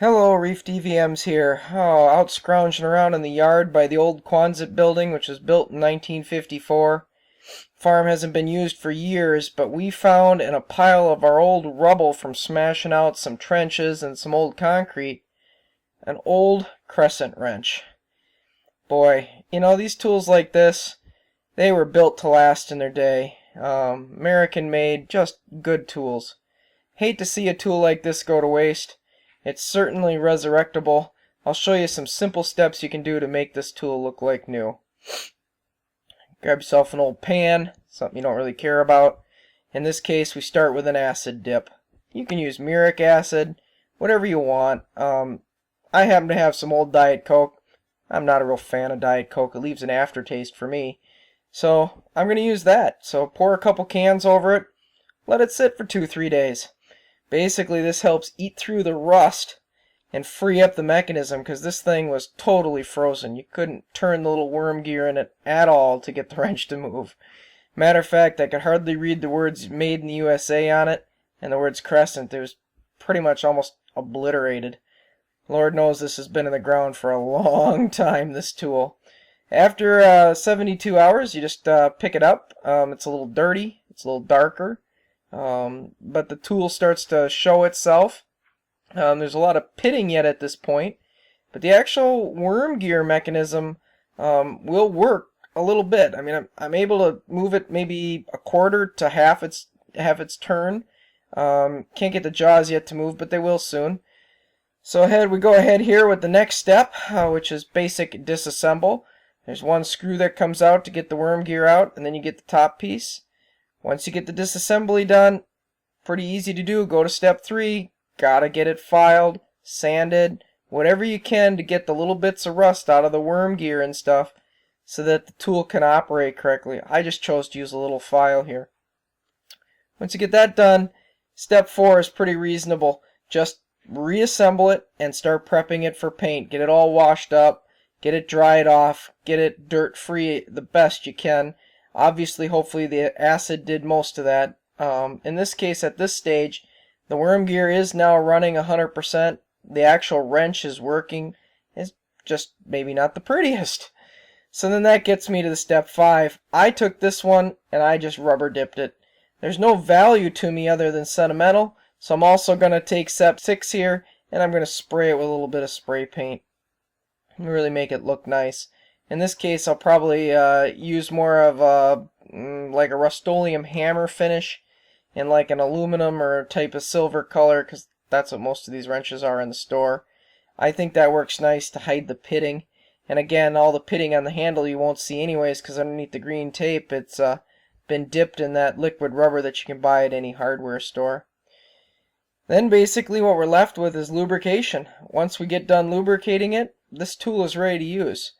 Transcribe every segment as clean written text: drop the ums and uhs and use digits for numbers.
Hello, Reef DVMs here. Oh, out scrounging around in the yard by the old Quonset building, which was built in 1954. Farm hasn't been used for years, but we found in a pile of our old rubble from smashing out some trenches and some old concrete, an old crescent wrench. Boy, these tools like this, they were built to last in their day. American made, just good tools. Hate to see a tool like this go to waste. It's certainly resurrectable. I'll show you some simple steps you can do to make this tool look like new. Grab yourself an old pan, something you don't really care about. In this case, we start with an acid dip. You can use muric acid, whatever you want. I happen to have some old Diet Coke. I'm not a real fan of Diet Coke. It leaves an aftertaste for me. So I'm going to use that. So pour a couple cans over it. Let it sit for 2-3 days. Basically, this helps eat through the rust and free up the mechanism because this thing was totally frozen. You couldn't turn the little worm gear in it at all to get the wrench to move. Matter of fact, I could hardly read the words "Made in the USA" on it, and the words "Crescent." It was pretty much almost obliterated. Lord knows this has been in the ground for a long time, this tool. After 72 hours, you just pick it up. It's a little dirty. It's a little darker. But the tool starts to show itself. There's a lot of pitting yet at this point, but the actual worm gear mechanism will work a little bit. I mean, I'm able to move it maybe a quarter to half its turn. Can't get the jaws yet to move, but they will soon. So we go ahead here with the next step, which is basic disassemble. There's one screw that comes out to get the worm gear out, and then you get the top piece. Once you get the disassembly done, pretty easy to do. Go to step 3. Gotta get it filed, sanded, whatever you can to get the little bits of rust out of the worm gear and stuff so that the tool can operate correctly. I just chose to use a little file here. Once you get that done, step 4 is pretty reasonable. Just reassemble it and start prepping it for paint. Get it all washed up, get it dried off, get it dirt free the best you can. Obviously, hopefully the acid did most of that. In this case, at this stage, the worm gear is now running 100%. The actual wrench is working. It's just maybe not the prettiest. So then that gets me to the step 5. I took this one and I just rubber dipped it. There's no value to me other than sentimental, so I'm also going to take step 6 here and I'm going to spray it with a little bit of spray paint and really make it look nice. In this case, I'll probably use more of like a Rust-Oleum hammer finish in like an aluminum or a type of silver color, because that's what most of these wrenches are in the store. I think that works nice to hide the pitting. And again, all the pitting on the handle you won't see anyways, because underneath the green tape it's been dipped in that liquid rubber that you can buy at any hardware store. Then basically what we're left with is lubrication. Once we get done lubricating it, this tool is ready to use.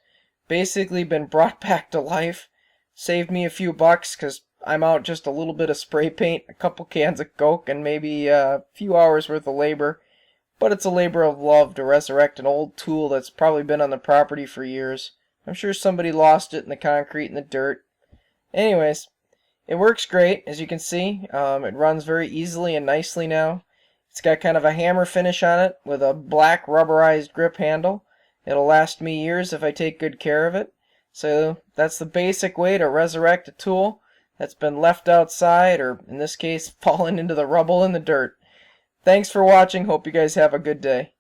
Basically been brought back to life. Saved me a few bucks because I'm out just a little bit of spray paint, a couple cans of Coke, and maybe a few hours worth of labor. But it's a labor of love to resurrect an old tool that's probably been on the property for years. I'm sure somebody lost it in the concrete and the dirt. Anyways, it works great, as you can see. It runs very easily and nicely now. It's got kind of a hammer finish on it with a black rubberized grip handle. It'll last me years if I take good care of it. So that's the basic way to resurrect a tool that's been left outside, or in this case, fallen into the rubble and the dirt. Thanks for watching. Hope you guys have a good day.